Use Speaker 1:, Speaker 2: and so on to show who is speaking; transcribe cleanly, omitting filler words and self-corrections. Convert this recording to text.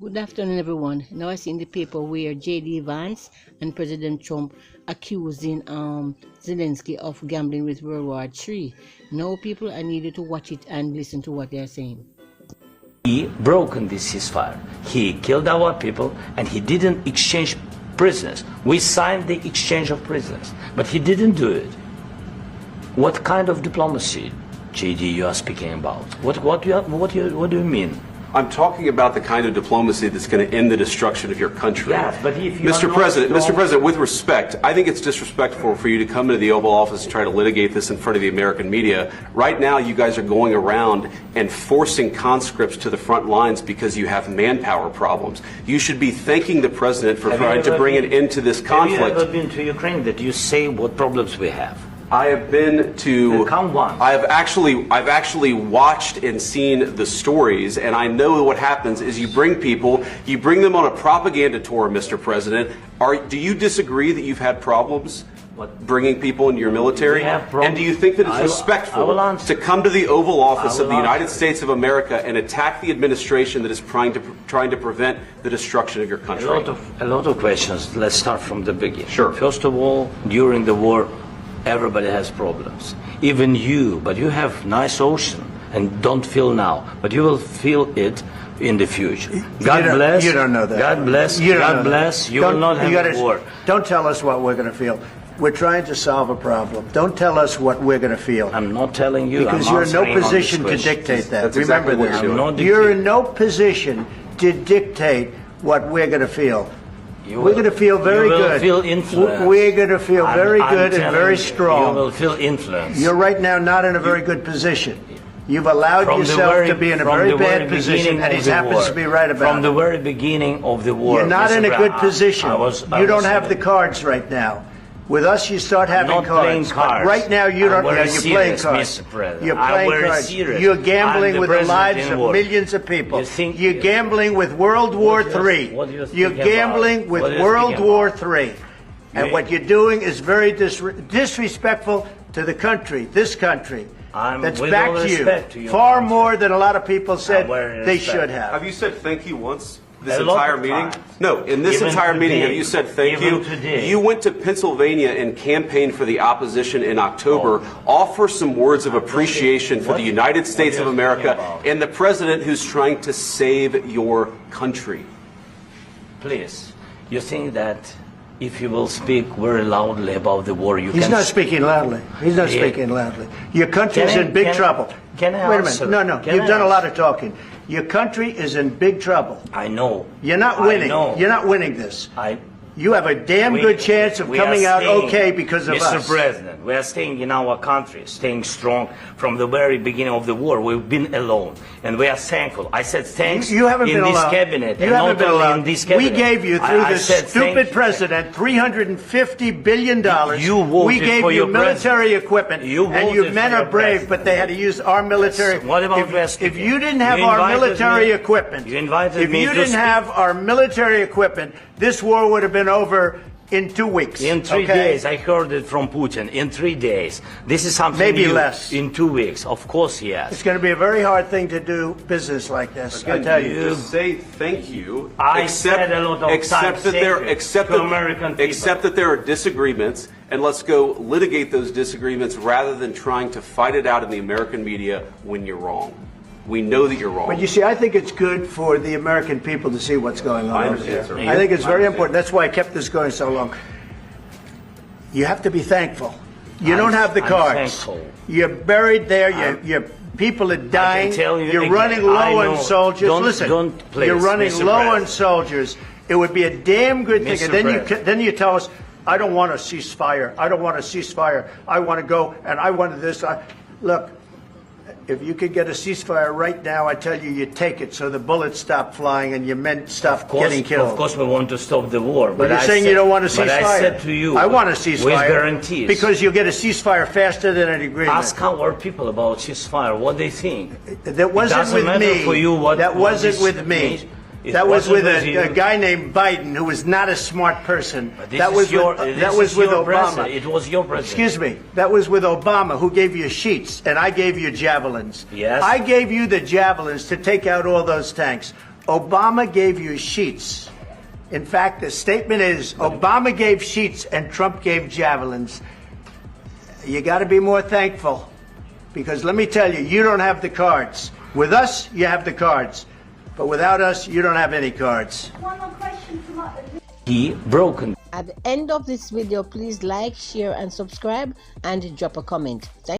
Speaker 1: Good afternoon, everyone. Now I see in the paper where J.D. Vance and President Trump accusing Zelensky of gambling with World War III. Now, people, I need you to watch it and listen to what they're saying.
Speaker 2: He broken this ceasefire. He killed our people, and he didn't exchange prisoners. We signed the exchange of prisoners, but he didn't do it. What kind of diplomacy, J.D., you are speaking about? What do you mean?
Speaker 3: I'm talking about the kind of diplomacy that's going to end the destruction of your country.
Speaker 2: Yes, but if you
Speaker 3: Mr. President, with respect, I think it's disrespectful for you to come into the Oval Office and try to litigate this in front of the American media. Right now, you guys are going around and forcing conscripts to the front lines because you have manpower problems. You should be thanking the President for trying to bring an end to this conflict.
Speaker 2: Have you ever been to Ukraine that you say what problems we have?
Speaker 3: I have been to.
Speaker 2: Count one.
Speaker 3: I've actually watched and seen the stories, and I know what happens is you bring people, you bring them on a propaganda tour, Mr. President. Do you disagree that you've had problems bringing people into your military? And do you think that it's respectful to come to the Oval Office of the United States of America and attack the administration that is trying to prevent the destruction of your country?
Speaker 2: A lot of questions. Let's start from the beginning.
Speaker 3: Sure.
Speaker 2: First of all, during the war, everybody has problems, even you, but you have nice ocean and don't feel now, but you will feel it in the future. God bless.
Speaker 4: You don't know that.
Speaker 2: God bless. God bless. You will not have a war.
Speaker 4: Don't tell us what we're going to feel. We're trying to solve a problem. Don't tell us what we're going to feel.
Speaker 2: I'm not telling you.
Speaker 4: Because you're in no position to dictate that. Remember this. You're in no position to dictate what we're going to feel. We're going to feel very good.
Speaker 2: You will feel influence.
Speaker 4: We're going to feel very good and very strong.
Speaker 2: You will feel influence.
Speaker 4: You're right now not in a very good position. You've allowed yourself to be in a very bad position, and he happens to be right about it.
Speaker 2: From the very beginning of the war.
Speaker 4: You're not in a good position. You don't have the cards right now. With us, you start having cards. But right now, you don't. You're playing cards. You're playing cards. You're gambling with the lives of millions of people. You're gambling with World War III. You're gambling with World War III. And what you're doing is very disrespectful to the country, this country, that's backed you far more than a lot of people said they should have.
Speaker 3: Have you said thank you once? This entire meeting? No, in this entire meeting, have you said thank you? You went to Pennsylvania and campaigned for the opposition in October. Offer some words of appreciation for the United States of America and the president who's trying to save your country.
Speaker 2: Please, you think that if you will speak very loudly about the war,
Speaker 4: He's not speaking loudly. He's not speaking loudly. Your country is in big trouble.
Speaker 2: Wait a minute.
Speaker 4: No. You've done a lot of talking. Your country is in big trouble.
Speaker 2: I know.
Speaker 4: You're not winning. You're not winning this. You have a damn good chance of coming out okay because of us.
Speaker 2: Mr. President, we are staying in our country, staying strong from the very beginning of the war. We've been alone, and we are thankful. I said thanks
Speaker 4: you haven't
Speaker 2: in
Speaker 4: been
Speaker 2: this
Speaker 4: alone.
Speaker 2: cabinet.
Speaker 4: You haven't been alone.
Speaker 2: In this cabinet.
Speaker 4: We gave you, through this stupid president, $350 billion. We gave you military equipment, and your men are brave, but they had to use our military.
Speaker 2: What about
Speaker 4: if you didn't have our military equipment, this war would have been over in 2 weeks.
Speaker 2: In 3 days, I heard it from Putin. In 3 days, this is something
Speaker 4: maybe
Speaker 2: new.
Speaker 4: Less.
Speaker 2: In 2 weeks, of course, yes.
Speaker 4: It's going to be a very hard thing to do business like this. I tell you.
Speaker 3: Just say thank you.
Speaker 2: I said a lot of
Speaker 3: accept that there are disagreements, and let's go litigate those disagreements rather than trying to fight it out in the American media when you're wrong. We know that you're wrong.
Speaker 4: But you see, I think it's good for the American people to see what's going on.
Speaker 3: I understand, sir.
Speaker 4: I think it's very important. That's why I kept this going so long. You have to be thankful. You don't have the cards. You're buried there. Your people are dying. You're running low on soldiers. Listen, you're running low on soldiers. It would be a damn good thing. And then you tell us, I don't want a ceasefire. I don't want a ceasefire. I want to go and I want this. Look. If you could get a ceasefire right now, I tell you, you take it so the bullets stop flying and your men stop getting killed.
Speaker 2: Of course, we want to stop the war.
Speaker 4: But you're saying you don't want a ceasefire.
Speaker 2: But I said to you,
Speaker 4: I want a ceasefire.
Speaker 2: With guarantees.
Speaker 4: Because you'll get a ceasefire faster than an agreement.
Speaker 2: Ask our people about ceasefire, what they think.
Speaker 4: That wasn't with me. That wasn't with me. That was with a guy named Biden, who was not a smart person. That was with Obama.
Speaker 2: It was your president.
Speaker 4: Excuse me. That was with Obama, who gave you sheets, and I gave you javelins.
Speaker 2: Yes.
Speaker 4: I gave you the javelins to take out all those tanks. Obama gave you sheets. In fact, the statement is Obama gave sheets and Trump gave javelins. You got to be more thankful, because let me tell you, you don't have the cards. With us, you have the cards. But without us, you don't have any cards.
Speaker 5: One more question from
Speaker 2: He broken.
Speaker 1: At the end of this video, please like, share, and subscribe, and drop a comment. Thank